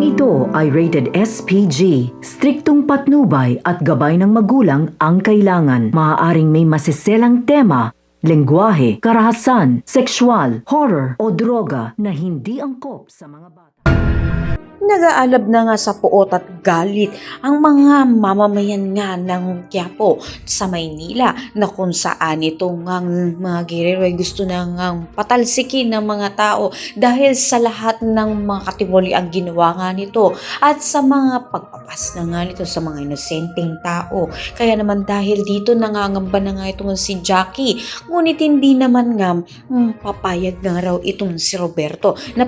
ito ay rated SPG. Striktong patnubay at gabay ng magulang ang kailangan. Maaaring may masiselang tema, lengguwahe, karahasan, sexual, horror o droga na hindi angkop sa mga bata. Nag-aalab na nga sa puot at galit ang mga mamamayan nga ng Quiapo sa Maynila na kung saan itong mga gerero ay gusto na ngang patalsikin ng mga tao dahil sa lahat ng mga katiwali ang ginawa nga nito at sa mga pagpapas na nga nito sa mga inosenteng tao. Kaya naman dahil dito nangangamba na nga itong si Jackie, ngunit hindi naman nga papayag nga raw itong si Roberto na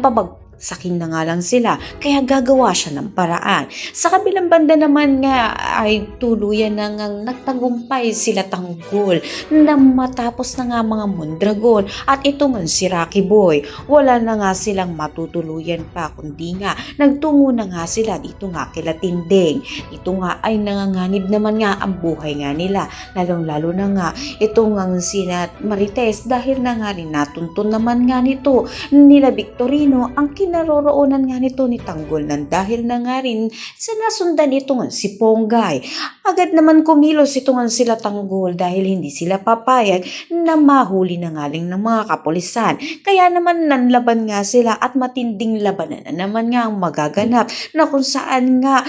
sakin na nga lang sila, kaya gagawa siya ng paraan. Sa kabilang banda naman nga ay tuluyan na nga nagtagumpay sila Tanggol na matapos na nga mga Mondragon at ito nga si Rocky Boy. Wala na nga silang matutuluyan pa kundi nga nagtungo na nga sila dito nga kila Tinding. Ito nga ay nanganganib naman nga ang buhay nga nila, lalong-lalo na nga ito nga sina Marites dahil na nga rin natuntun naman nga nito nila Victorino ang kinaroroonan nga nito ni Tanggol nang dahil na nga rin sinasundan ito nga si Ponggay. Agad naman kumilos ito nga sila Tanggol dahil hindi sila papayag na mahuli na nga ng mga kapulisan. Kaya naman nanlaban nga sila at matinding labanan na naman nga ang magaganap na kung saan nga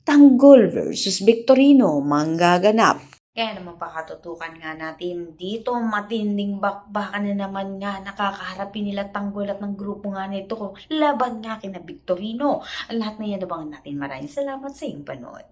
Tanggol versus Victorino manggaganap. Kaya naman pakatutukan nga natin dito, matinding bakbakan na naman nga nakakaharapin nila Tanggol at ng grupo nga nito laban nga kina Victorino. Ang lahat na yan abangan natin. Maraming salamat sa iyong panood.